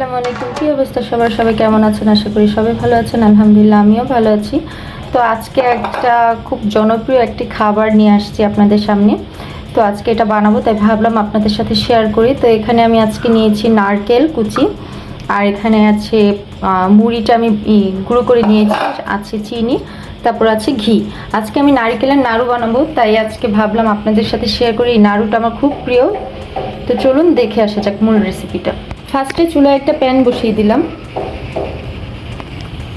আসসালামু আলাইকুম। কি অবস্থা সবার? সবাই কেমন আছেন? আশা করি সবাই ভালো আছেন। আলহামদুলিল্লাহ আমিও ভালো আছি। তো আজকে একটা খুব জনপ্রিয় একটি খাবার নিয়ে আসছি আপনাদের সামনে। তো আজকে এটা বানাবো, তাই ভাবলাম আপনাদের সাথে শেয়ার করি। তো এখানে আমি আজকে নিয়েছি নারকেল কুচি, আর এখানে আছে মুড়িটা আমি গুঁড়ো করে নিয়েছি, আছে চিনি, তারপর আছে ঘি। আজকে আমি নারকেলের নাড়ু বানাবো, তাই আজকে ভাবলাম আপনাদের সাথে শেয়ার করি। এই নাড়ুটা আমার খুব প্রিয়। তো চলুন দেখে আসা যাক মূল রেসিপিটা। ফার্স্টে চুলায় একটা প্যান বসিয়ে দিলাম।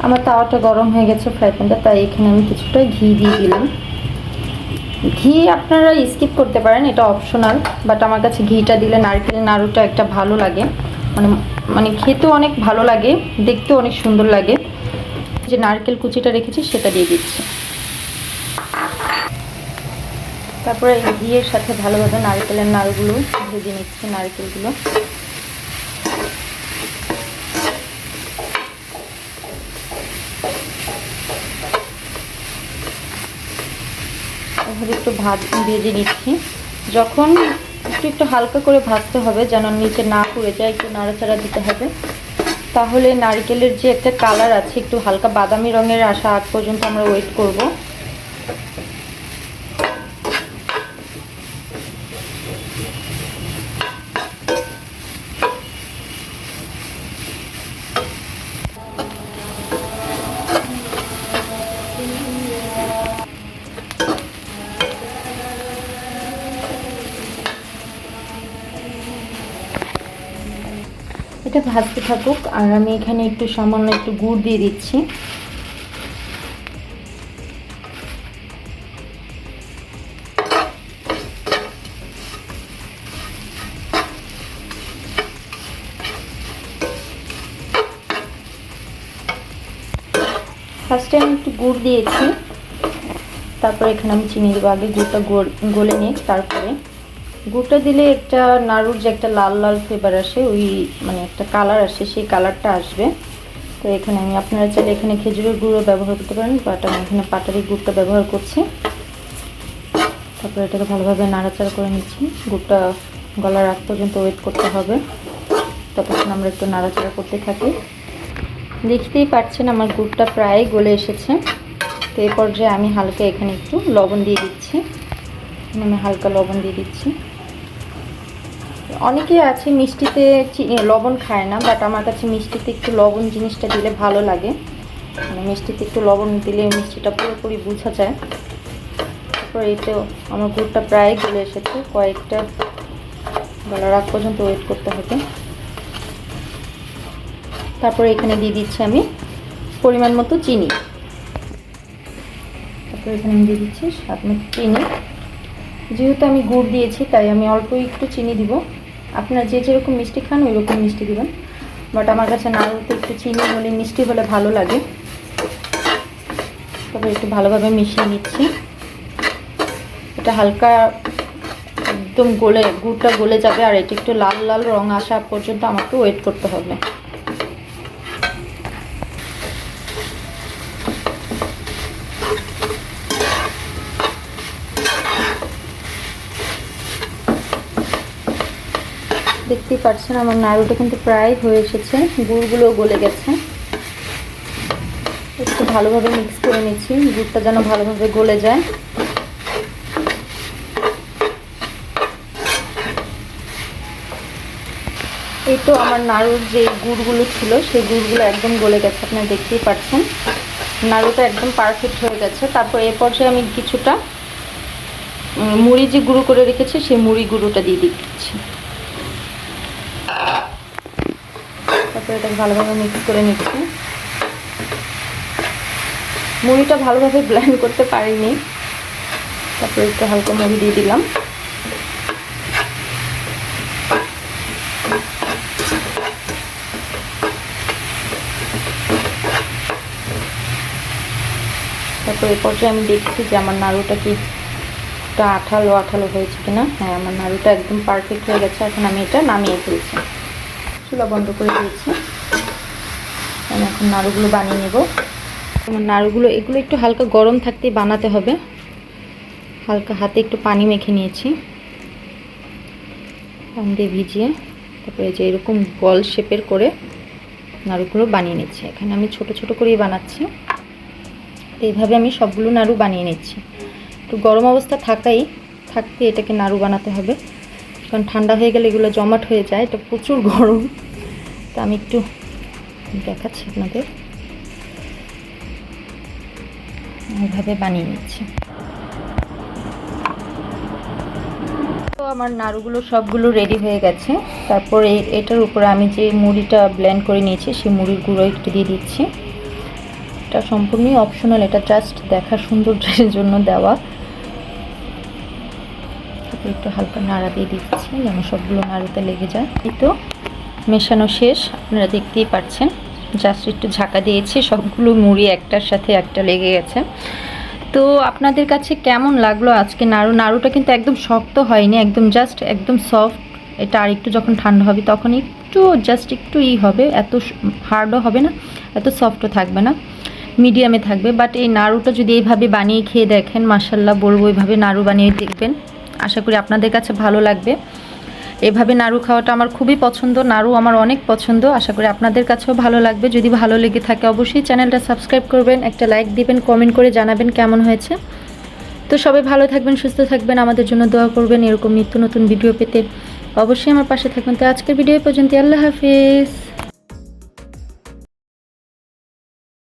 আমার তাওয়াটা গরম হয়ে গেছে, ফ্রাই প্যানটা, তাই এখানে আমি কিছুটা ঘি দিয়ে দিলাম। ঘি আপনারা স্কিপ করতে পারেন, এটা অপশনাল, বাট আমার কাছে ঘিটা দিলে নারকেলের নাড়ুটা একটা ভালো লাগে, মানে মানে খেতেও অনেক ভালো লাগে, দেখতেও অনেক সুন্দর লাগে। যে নারকেল কুচিটা রেখেছি সেটা দিয়ে দিচ্ছি। তারপরে এই ঘিয়ের সাথে ভালোভাবে নারকেলের নাড়ুগুলো ভেজে নিচ্ছি। নারকেলগুলো এভাবে একটু ভেজে নিচ্ছি। যখন একটু হালকা করে ভাজতে হবে, যেন নিচে না পুড়ে যায়, একটু নাড়াচাড়া দিতে হবে। তাহলে নারকেলের যে একটা কালার আছে, একটু হালকা বাদামি রঙের আসা আগ পর্যন্ত আমরা ওয়েট করব। এটা ভাজতে থাকুক, আর আমি এখানে একটু সামান্য একটু গুড় দিয়ে দিচ্ছি। ফার্স্টে আমি একটু গুড় দিয়েছি, তারপরে এখানে আমি চিনি দেবো। আগে গুড়টা গলে নিই, তারপরে গুড়টা দিলে একটা নাড়ুর যে একটা লাল লাল ফ্লেভার আসে, ওই মানে একটা কালার আসে, সেই কালারটা আসবে। তো এখানে আমি, আপনারা চাইলে এখানে খেজুরের গুঁড়ো ব্যবহার করতে পারেন, বাট আমি এখানে পাটালি গুড়টা ব্যবহার করছি। তারপরে এটাকে ভালোভাবে নাড়াচাড়া করে নিচ্ছি। গুড়টা গলার আগ পর্যন্ত ওয়েট করতে হবে, ততক্ষণ আমরা একটু নাড়াচাড়া করতে থাকি। দেখতেই পাচ্ছেন আমার গুড়টা প্রায় গলে এসেছে। তো এই পর্যায়ে আমি হালকা এখানে একটু লবণ দিয়ে দিচ্ছি। আমি হালকা লবণ দিয়ে দিচ্ছি। অনেকেই আছে মিষ্টিতে লবণ খায় না, বাট আমার কাছে মিষ্টিতে একটু লবণ জিনিসটা দিলে ভালো লাগে। মানে মিষ্টিতে একটু লবণ দিলে মিষ্টিটা পুরোপুরি বোঝা যায়। তারপর এইটাও আমার গুড়টা প্রায় গলে এসেছে, কয়েকটা গলার আগ পর্যন্ত ওয়েট করতে হবে। তারপরে এখানে দিয়ে দিচ্ছি আমি পরিমাণ মতো চিনি। তারপরে এখানে আমি দিয়ে দিচ্ছি স্বাদ মতো চিনি। যেহেতু আমি গুড় দিয়েছি, তাই আমি অল্প একটু চিনি দিব। আপনারা যে যেরকম মিষ্টি খান ওই রকম মিষ্টি দিবেন, বাট আমার কাছে নাড়ুতে একটু চিনি হলে, মিষ্টি হলে ভালো লাগে। তবে একটু ভালোভাবে মিশিয়ে নিচ্ছি। এটা হালকা একদম গুড়টা গলে যাবে, আর এটা একটু লাল লাল রং আসা পর্যন্ত আমাকে ওয়েট করতে হবে। দেখতেই পাচ্ছেন আমার নাড়ুটা কিন্তু প্রায় হয়ে এসেছে, গুড়গুলো গলে গেছে। একটু ভালোভাবে মিক্স করে নিচ্ছি, গুড়টা যেন ভালোভাবে গলে যায়। এই তো আমার নাড়ুর যে গুড়গুলো ছিল, সেই গুড়গুলো একদম গলে গেছে, আপনারা দেখতেই পাচ্ছেন। নাড়ুটা একদম পারফেক্ট হয়ে গেছে। তারপর এ পর্যায়ে আমি কিছুটা মুড়ি যে গুঁড়ো করে রেখেছি, সেই মুড়ি গুঁড়োটা দিয়ে দিচ্ছি। তারপর এটাকে ভালোভাবে মিক্স করে নিচ্ছি। মুড়িটা ভালোভাবে ব্লেন্ড করতে পারিনি, তারপর একটু হালকা মুড়ি দিয়ে দিলাম। তারপর এই পর্যায়ে আমি দেখছি যে আমার নাড়ুটা কি আঠালো আঠালো হয়েছে কিনা। হ্যাঁ, আমার নাড়ুটা একদম পারফেক্ট হয়ে গেছে। এখন আমি এটা নামিয়ে ফেলছি, চুলা বন্ধ করে দিয়েছি। আমি এখন নাড়ুগুলো বানিয়ে নেব। আমার নাড়ুগুলো এগুলো একটু হালকা গরম থাকতেই বানাতে হবে। হালকা হাতে একটু পানি মেখে নিয়েছি, পানি দিয়ে ভিজিয়ে। তারপরে যে এরকম বল শেপের করে নাড়ুগুলো বানিয়ে নিচ্ছি। এখানে আমি ছোট ছোট করেই বানাচ্ছি। এইভাবে আমি সবগুলো নাড়ু বানিয়ে নিচ্ছি। একটু গরম অবস্থা থাকতে এটাকে নাড়ু বানাতে হবে, কারণ ঠান্ডা হয়ে গেলে এগুলো জমাট হয়ে যায়। এটা প্রচুর গরম, তা আমি একটু দেখাচ্ছি আপনাদের। এইভাবে বানিয়ে নিচ্ছি। তো আমার নাড়ুগুলো সবগুলো রেডি হয়ে গেছে। তারপরে এটার উপরে আমি যে মুড়িটা ব্লেন্ড করে নিয়েছি সেই মুড়ির গুঁড়ো একটু দিয়ে দিচ্ছি। এটা সম্পূর্ণই অপশনাল, এটা জাস্ট দেখা সৌন্দর্যের জন্য দেওয়া। তারপর একটু হালকা নাড়া দিয়ে দিচ্ছি যেন সবগুলো নাড়ুতে লেগে যায়। এই তো মেশানো শেষ, আপনারা দেখতেই পাচ্ছেন। জাস্ট একটু ঝাঁকা দিয়েছি, সবগুলো মুড়ি একটার সাথে একটা লেগে গেছে। তো আপনাদের কাছে কেমন লাগলো আজকে নাড়ুটা কিন্তু একদম শক্ত হয়নি, একদম জাস্ট একদম সফট। এটা আর একটু যখন ঠান্ডা হবে তখন একটু জাস্ট একটু হবে, এত হার্ডও হবে না, এত সফটও থাকবে না, মিডিয়ামে থাকবে। বাট এই নাড়ুটা যদি এইভাবে বানিয়ে খেয়ে দেখেন, মাশাল্লাহ বলবো, এইভাবে নাড়ু বানিয়ে দেখবেন, আশা করি আপনাদের কাছে ভালো লাগবে। এভাবে নাড়ু খাওয়াটা আমার খুবই পছন্দ, নাড়ু আমার অনেক পছন্দ। আশা করি আপনাদের কাছেও ভালো লাগবে। যদি ভালো লেগে থাকে অবশ্যই চ্যানেলটা সাবস্ক্রাইব করবেন, একটা লাইক দিবেন, কমেন্ট করে জানাবেন কেমন হয়েছে। তো সবাই ভালো থাকবেন, সুস্থ থাকবেন, আমাদের জন্য দোয়া করবেন। এরকম নিত্য নতুন ভিডিও পেতে অবশ্যই আমার পাশে থাকবেন। তো আজকের ভিডিও পর্যন্ত, আল্লাহ হাফিজ।